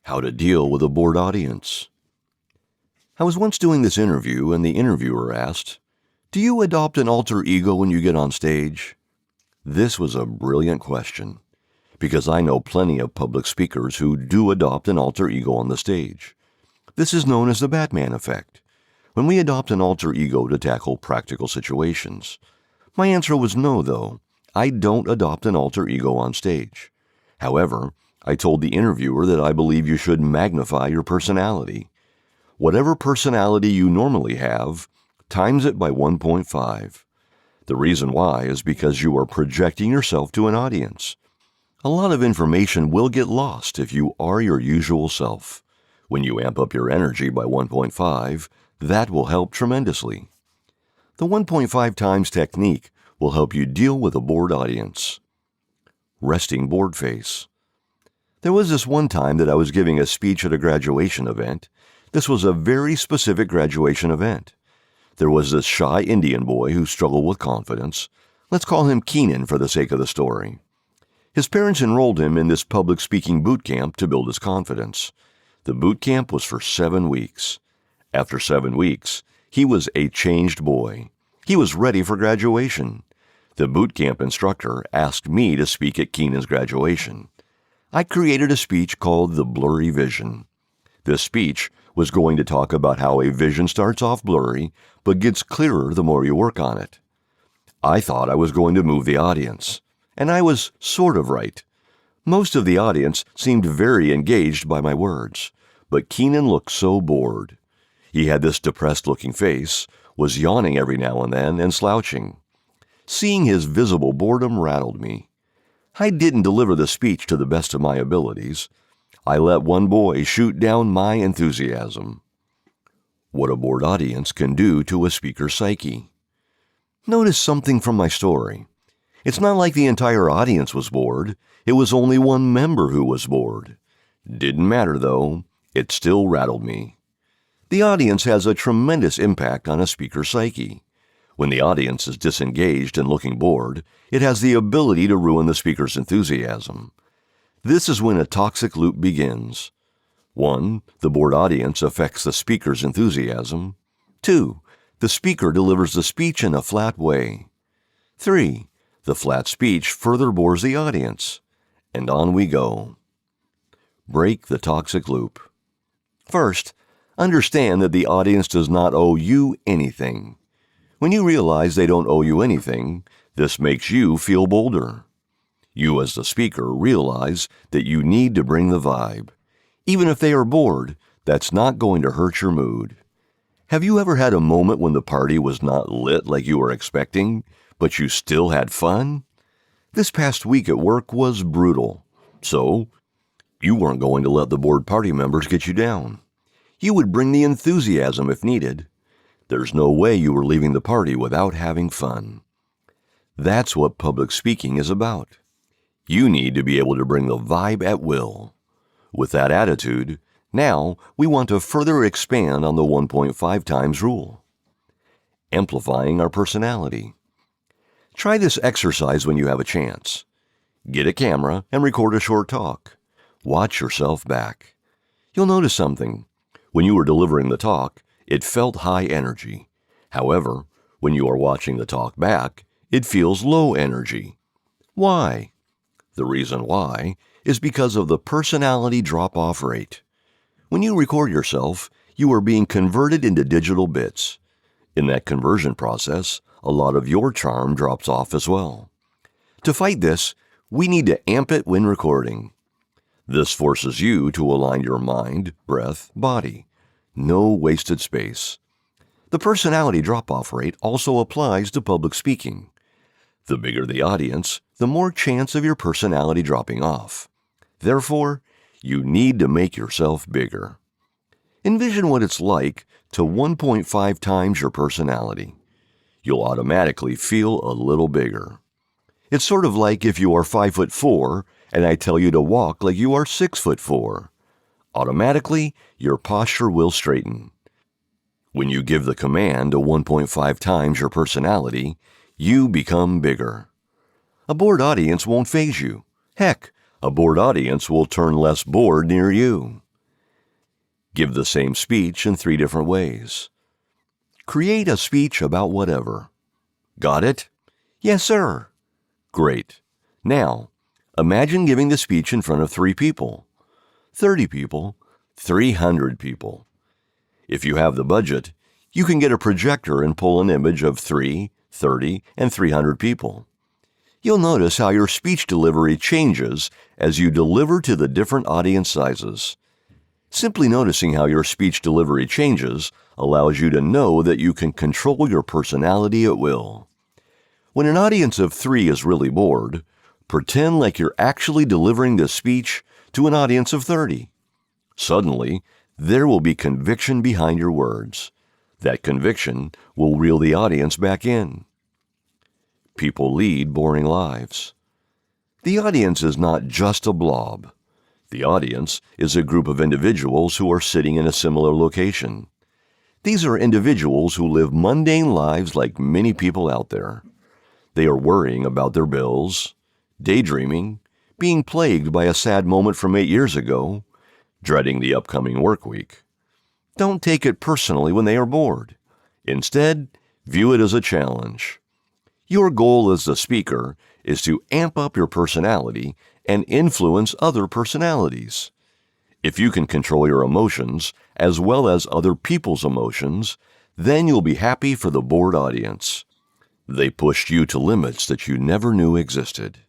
How to deal with a bored audience. I was once doing this interview and the interviewer asked, "Do you adopt an alter ego when you get on stage?" This was a brilliant question, because I know plenty of public speakers who do adopt an alter ego on the stage. This is known as the Batman effect, when we adopt an alter ego to tackle practical situations. My answer was no, though. I don't adopt an alter ego on stage. However, I told the interviewer that I believe you should magnify your personality. Whatever personality you normally have, times it by 1.5. The reason why is because you are projecting yourself to an audience. A lot of information will get lost if you are your usual self. When you amp up your energy by 1.5, that will help tremendously. The 1.5 times technique will help you deal with a bored audience. Resting bored face. There was this one time that I was giving a speech at a graduation event. This was a very specific graduation event. There was this shy Indian boy who struggled with confidence. Let's call him Keenan for the sake of the story. His parents enrolled him in this public speaking boot camp to build his confidence. The boot camp was for 7 weeks. After 7 weeks, he was a changed boy. He was ready for graduation. The boot camp instructor asked me to speak at Keenan's graduation. I created a speech called The Blurry Vision. This speech was going to talk about how a vision starts off blurry, but gets clearer the more you work on it. I thought I was going to move the audience, and I was sort of right. Most of the audience seemed very engaged by my words, but Keenan looked so bored. He had this depressed-looking face, was yawning every now and then, and slouching. Seeing his visible boredom rattled me. I didn't deliver the speech to the best of my abilities. I let one boy shoot down my enthusiasm. What a bored audience can do to a speaker's psyche. Notice something from my story. It's not like the entire audience was bored. It was only one member who was bored. Didn't matter, though. It still rattled me. The audience has a tremendous impact on a speaker's psyche. When the audience is disengaged and looking bored, it has the ability to ruin the speaker's enthusiasm. This is when a toxic loop begins. 1. The bored audience affects the speaker's enthusiasm. 2. The speaker delivers the speech in a flat way. 3. The flat speech further bores the audience. And on we go. Break the toxic loop. First, understand that the audience does not owe you anything. When you realize they don't owe you anything, this makes you feel bolder. You as the speaker realize that you need to bring the vibe. Even if they are bored, that's not going to hurt your mood. Have you ever had a moment when the party was not lit like you were expecting, but you still had fun? This past week at work was brutal. So, you weren't going to let the bored party members get you down. You would bring the enthusiasm if needed. There's no way you were leaving the party without having fun. That's what public speaking is about. You need to be able to bring the vibe at will. With that attitude, now we want to further expand on the 1.5 times rule. Amplifying our personality. Try this exercise when you have a chance. Get a camera and record a short talk. Watch yourself back. You'll notice something. When you were delivering the talk, it felt high energy. However, when you are watching the talk back, it feels low energy. Why? The reason why is because of the personality drop-off rate. When you record yourself, you are being converted into digital bits. In that conversion process, a lot of your charm drops off as well. To fight this, we need to amp it when recording. This forces you to align your mind, breath, body. No wasted space. The personality drop-off rate also applies to public speaking. The bigger the audience, the more chance of your personality dropping off. Therefore, you need to make yourself bigger. Envision what it's like to 1.5 times your personality. You'll automatically feel a little bigger. It's sort of like if you are 5'4" and I tell you to walk like you are 6'4". Automatically, your posture will straighten. When you give the command to 1.5 times your personality, you become bigger. A bored audience won't faze you. Heck, a bored audience will turn less bored near you. Give the same speech in 3 different ways. Create a speech about whatever. Got it? Yes, sir. Great. Now, imagine giving the speech in front of 3 people, 30 people, 300 people. If you have the budget, you can get a projector and pull an image of 3, 30, and 300 people. You'll notice how your speech delivery changes as you deliver to the different audience sizes. Simply noticing how your speech delivery changes allows you to know that you can control your personality at will. When an audience of 3 is really bored, pretend like you're actually delivering this speech to an audience of 30. Suddenly, there will be conviction behind your words. That conviction will reel the audience back in. People lead boring lives. The audience is not just a blob. The audience is a group of individuals who are sitting in a similar location. These are individuals who live mundane lives like many people out there. They are worrying about their bills, daydreaming, being plagued by a sad moment from 8 years ago, dreading the upcoming work week. Don't take it personally when they are bored. Instead, view it as a challenge. Your goal as the speaker is to amp up your personality and influence other personalities. If you can control your emotions as well as other people's emotions, then you'll be happy for the bored audience. They pushed you to limits that you never knew existed.